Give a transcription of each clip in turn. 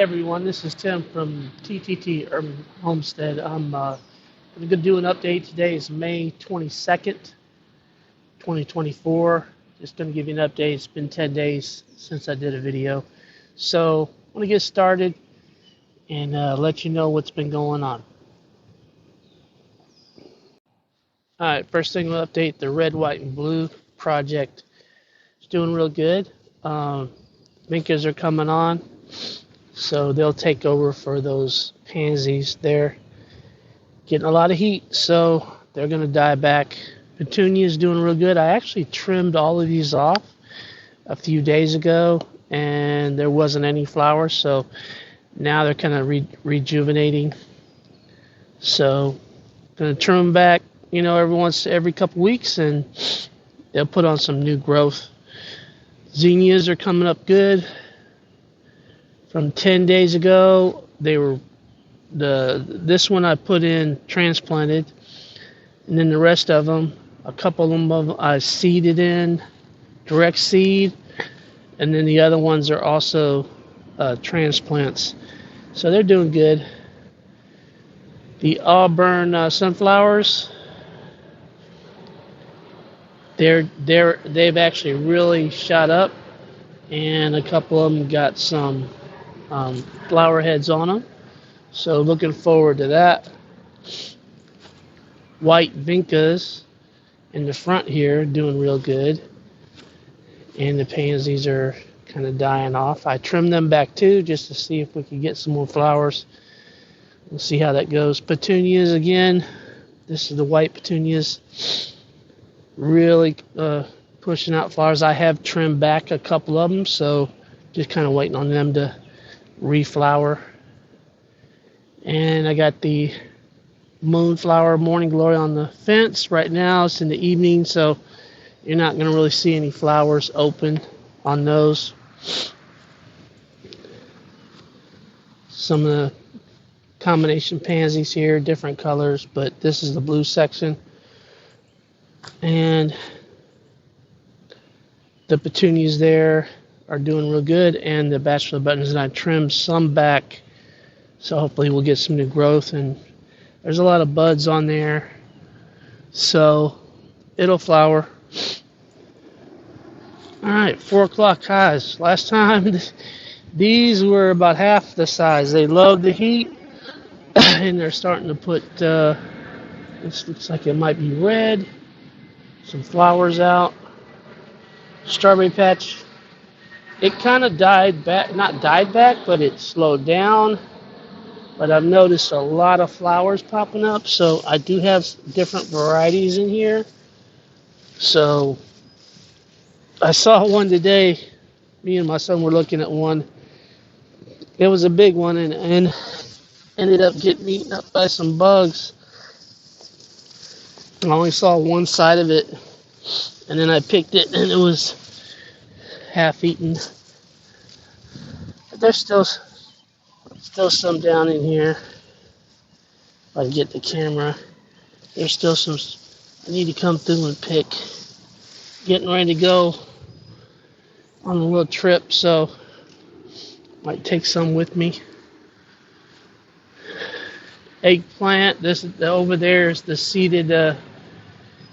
everyone, this is Tim from TTT Urban Homestead. I'm going to do an update. Today is May 22nd, 2024. Just going to give you an update. It's been 10 days since I did a video. So I want to get started and let you know what's been going on. Alright, first thing we'll update, the red, white, and blue project is doing real good. Vincas are coming on. So they'll take over for those pansies. They're getting a lot of heat, so they're going to die back. Petunia is doing real good. I actually trimmed all of these off a few days ago, and there wasn't any flowers, so now they're kind of rejuvenating. So going to trim them back, every couple weeks, and they'll put on some new growth. Zinnias are coming up good. From 10 days ago, this one I put in transplanted, and then the rest of them, a couple of them I seeded in, direct seed, and then the other ones are also transplants. So they're doing good. The Auburn sunflowers, they've actually really shot up, and a couple of them got some flower heads on them, so looking forward to that. White vincas in the front here doing real good, and the pansies are kind of dying off. I trimmed them back too just to see if we could get some more flowers. We'll see how that goes. Petunias again, this is the white petunias, really pushing out flowers. I have trimmed back a couple of them, so just kind of waiting on them to reflower. And I got the moonflower morning glory on the fence. Right now it's in the evening, so you're not going to really see any flowers open on those. Some of the combination pansies here, different colors, but this is the blue section. And the petunias there are doing real good, and the bachelor buttons, and I trimmed some back, so hopefully we'll get some new growth. And there's a lot of buds on there, so it'll flower. Alright, 4 o'clock highs. Last time these were about half the size. They love the heat, and they're starting to put this looks like it might be red, some flowers out. Strawberry patch, it kind of died back, not died back, but it slowed down. But I've noticed a lot of flowers popping up, so I do have different varieties in here. So I saw one today. Me and my son were looking at one. It was a big one, and ended up getting eaten up by some bugs. I only saw one side of it, and then I picked it, and it was half eaten. But there's still some down in here. If I can get the camera, there's still some I need to come through and pick. Getting ready to go on a little trip, so might take some with me. Eggplant, this over there is the seeded.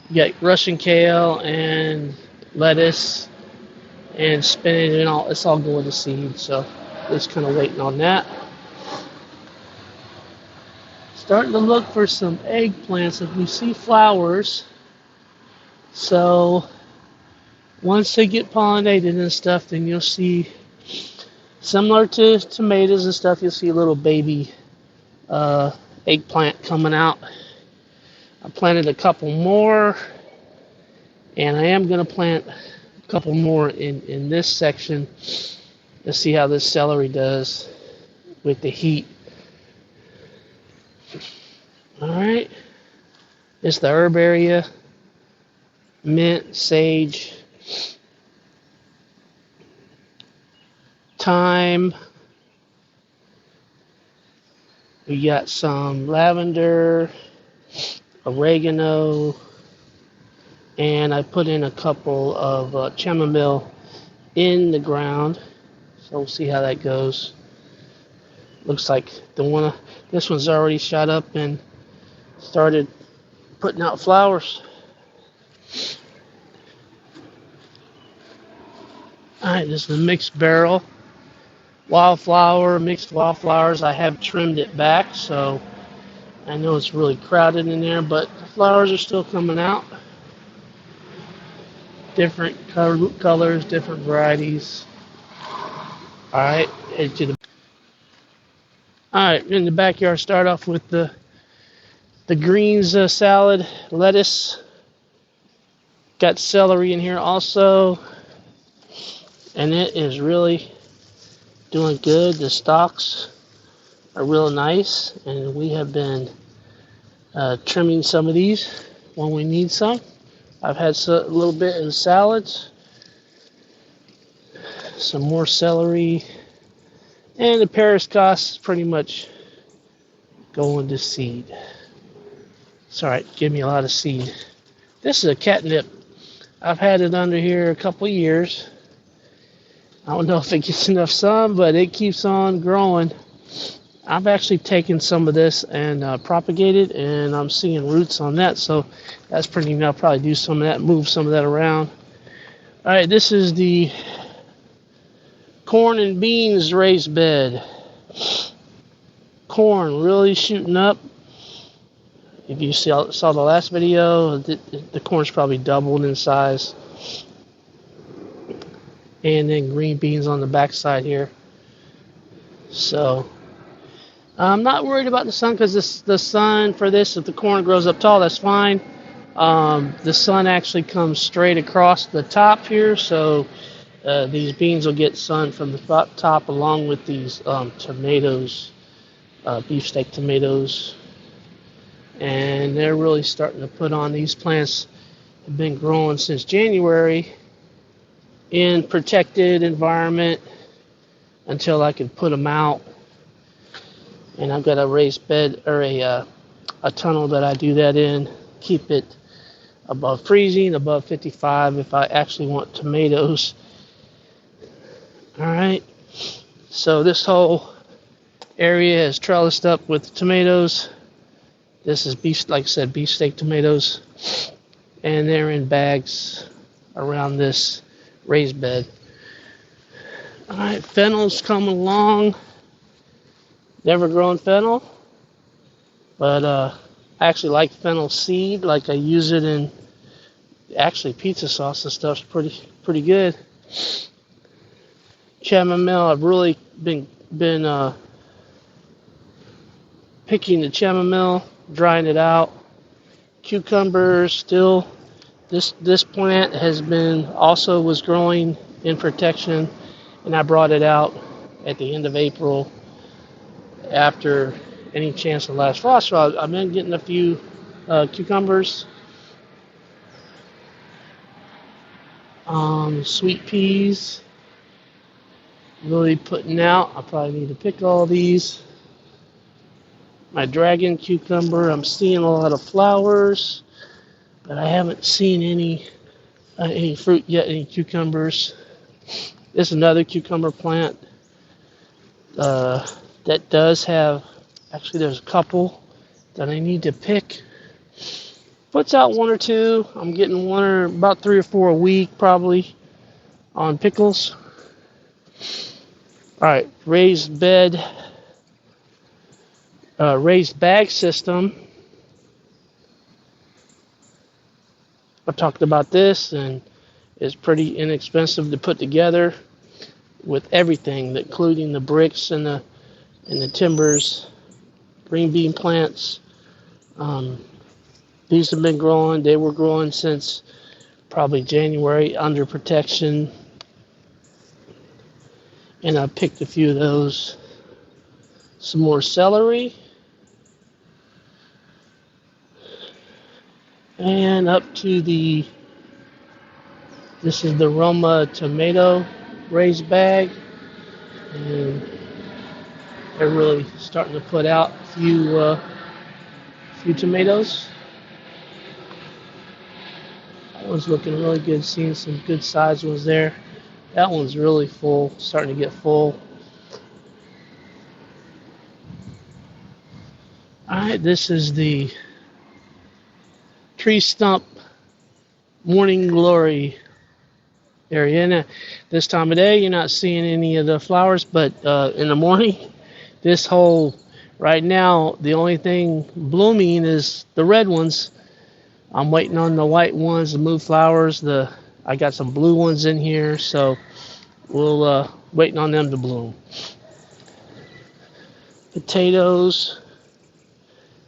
You got Russian kale and lettuce and spinach and all. It's all going to seed, so just kind of waiting on that. Starting to look for some eggplants if we see flowers. So once they get pollinated and stuff, then you'll see, similar to tomatoes and stuff, you'll see a little baby eggplant coming out. I planted a couple more, and I am going to plant a couple more in this section to see how this celery does with the heat. Alright, it's the herb area. Mint, sage, thyme. We got some lavender, oregano, and I put in a couple of chamomile in the ground. So we'll see how that goes. Looks like this one's already shot up and started putting out flowers. Alright, this is a mixed barrel. Mixed wildflowers. I have trimmed it back, so I know it's really crowded in there, but the flowers are still coming out. Different colors, different varieties. Alright, head to the Alright, in the backyard, start off with the greens salad, lettuce. Got celery in here also. And it is really doing good. The stalks are real nice, and we have been trimming some of these when we need some. I've had a little bit in salads, some more celery, and the Parascos is pretty much going to seed. It's alright, give me a lot of seed. This is a catnip. I've had it under here a couple years. I don't know if it gets enough sun, but it keeps on growing. I've actually taken some of this and propagated, and I'm seeing roots on that, so that's pretty neat. I'll probably do some of that, move some of that around. Alright, this is the corn and beans raised bed. Corn really shooting up. If you saw the last video, the corn's probably doubled in size. And then green beans on the back side here. So I'm not worried about the sun, because the sun for this, if the corn grows up tall, that's fine. The sun actually comes straight across the top here, so these beans will get sun from the top, along with these tomatoes, beefsteak tomatoes. And they're really starting to put on. These plants have been growing since January in protected environment until I could put them out. And I've got a raised bed, or a tunnel that I do that in, keep it above freezing, above 55 if I actually want tomatoes. Alright, so this whole area is trellised up with tomatoes. This is beefsteak tomatoes, and they're in bags around this raised bed. Alright, fennel's coming along. Never grown fennel, but I actually like fennel seed. Like, I use it in actually pizza sauce and stuff's pretty good. Chamomile, I've really been picking the chamomile, drying it out. Cucumbers still. This plant was growing in protection, and I brought it out at the end of April after any chance of last frost. So I've been getting a few cucumbers. Sweet peas, really putting out. I probably need to pick all these. My dragon cucumber, I'm seeing a lot of flowers, but I haven't seen any fruit yet, any cucumbers. This is another cucumber plant that does have, actually there's a couple that I need to pick. Puts out one or two. I'm getting about 3 or 4 a week probably on pickles. Alright, raised bag system. I talked about this, and it's pretty inexpensive to put together with everything, including the bricks and the timbers, green bean plants. These have been growing. They were growing since probably January under protection, and I picked a few of those. Some more celery. And up to this is the Roma tomato raised bag. And they're really starting to put out a few tomatoes. That one's looking really good, seeing some good sized ones there. That one's really full, starting to get full. Alright, this is the tree stump morning glory area. And this time of day, you're not seeing any of the flowers, but in the morning, this whole, right now, the only thing blooming is the red ones. I'm waiting on the white ones to move flowers. I got some blue ones in here, so we'll waiting on them to bloom. Potatoes.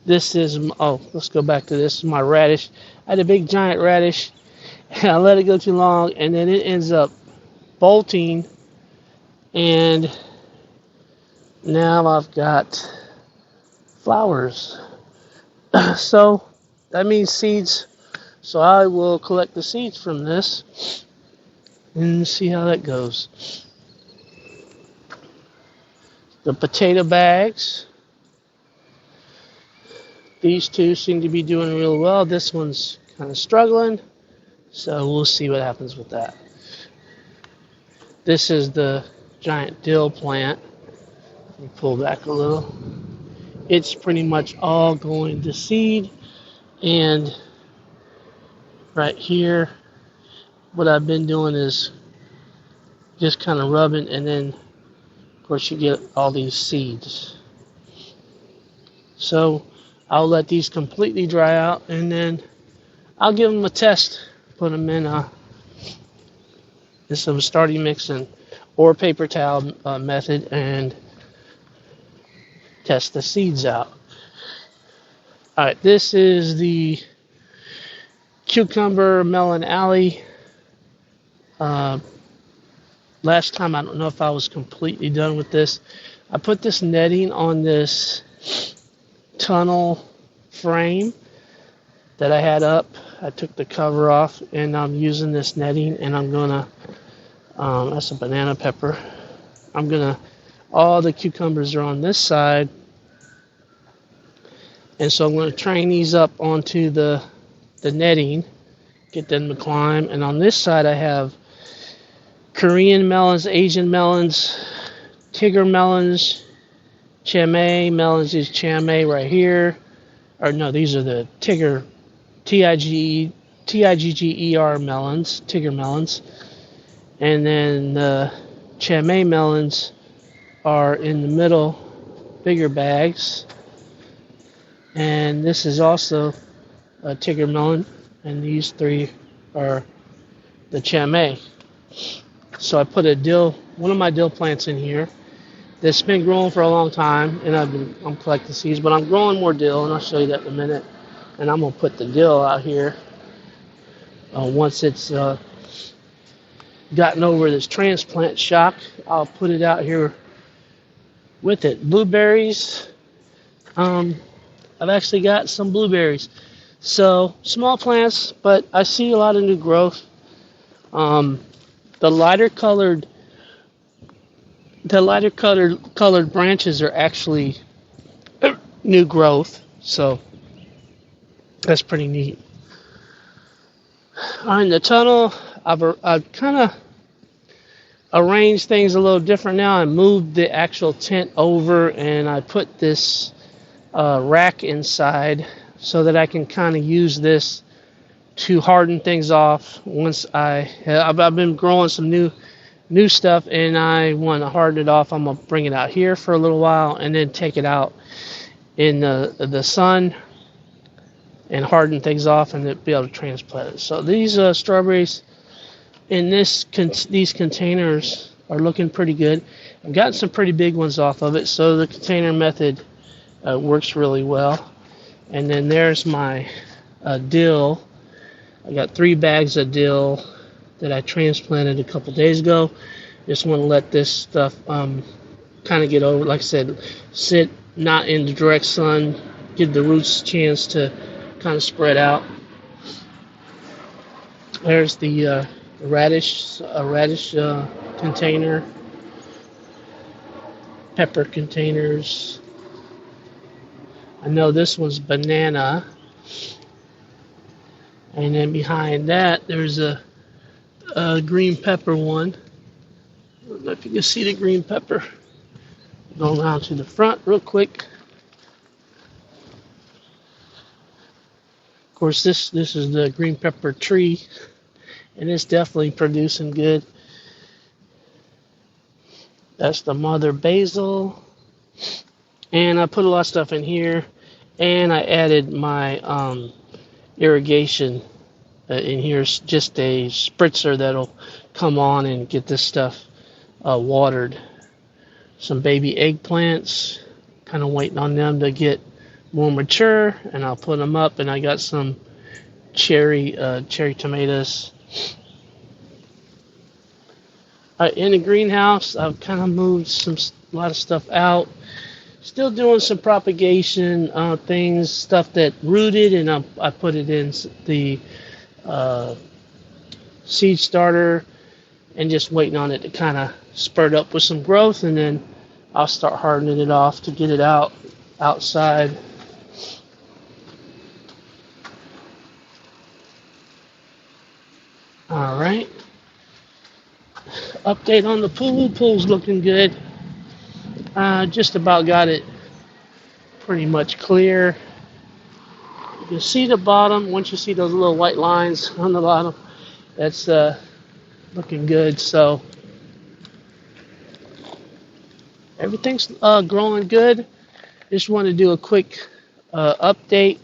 This is, let's go back to this. My radish. I had a big giant radish, and I let it go too long, and then it ends up bolting, and now I've got flowers. So that means seeds. So I will collect the seeds from this and see how that goes. The potato bags. These two seem to be doing real well. This one's kind of struggling. So we'll see what happens with that. This is the giant dill plant. Let me pull back a little. It's pretty much all going to seed. And right here, what I've been doing is just kind of rubbing, and then of course you get all these seeds. So I'll let these completely dry out, and then I'll give them a test. Put them in some starting mix or paper towel method, and test the seeds out. Alright, this is the cucumber melon alley. Last time, I don't know if I was completely done with this. I put this netting on this tunnel frame that I had up. I took the cover off, and I'm using this netting, and I'm gonna, that's a banana pepper. All the cucumbers are on this side, and so I'm going to train these up onto the netting, get them to climb. And on this side I have Korean melons, Asian melons, Tiger melons, Chamay melons. Is Chamay right here, or no, these are the Tiger, Tigger melons, Tiger melons, and then the Chamay melons are in the middle, bigger bags. And this is also a Tiger melon, and these three are the Chamay. So I put one of my dill plants in here that's been growing for a long time, and I'm collecting seeds, but I'm growing more dill, and I'll show you that in a minute. And I'm gonna put the dill out here once it's gotten over this transplant shock. I'll put it out here with it. Blueberries. I've actually got some blueberries. So small plants, but I see a lot of new growth. The lighter colored branches are actually new growth. So that's pretty neat. In the tunnel, I've kind of arranged things a little different now. I moved the actual tent over, and I put this rack inside so that I can kind of use this to harden things off. Once I've been growing some new stuff, and I want to harden it off. I'm gonna bring it out here for a little while, and then take it out in the sun and harden things off, and then be able to transplant it. So these strawberries in these containers are looking pretty good. I've gotten some pretty big ones off of it, so the container method works really well. And then there's my dill. I got 3 bags of dill that I transplanted a couple days ago. Just want to let this stuff kind of get over, like I said, sit not in the direct sun, give the roots a chance to kind of spread out. There's the radish container, pepper containers. I know this one's banana. And then behind that, there's a green pepper one. I don't know if you can see the green pepper. Go around to the front real quick. Of course, this is the green pepper tree, and it's definitely producing good. That's the mother basil, and I put a lot of stuff in here, and I added my irrigation in here. It's just a spritzer that'll come on and get this stuff watered. Some baby eggplants, kind of waiting on them to get more mature, and I'll put them up. And I got some cherry tomatoes. In the greenhouse, I've kind of moved a lot of stuff out. Still doing some propagation things, stuff that rooted, and I put it in the seed starter, and just waiting on it to kind of spurt up with some growth, and then I'll start hardening it off to get it outside. All right. Update on the pool. Pool's looking good. Just about got it pretty much clear. You can see the bottom. Once you see those little white lines on the bottom, that's looking good. So everything's growing good. Just want to do a quick update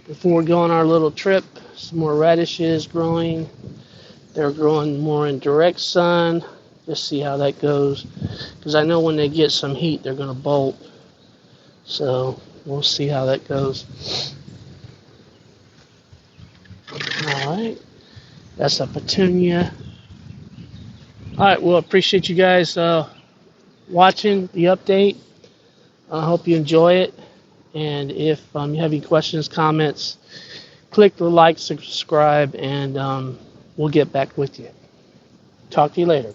before we go on our little trip. Some more radishes growing. They're growing more in direct sun. Just see how that goes. Because I know when they get some heat, they're going to bolt. So we'll see how that goes. Alright. That's a petunia. Alright, well, appreciate you guys watching the update. I hope you enjoy it. And if you have any questions, comments, click the like, subscribe, and we'll get back with you. Talk to you later.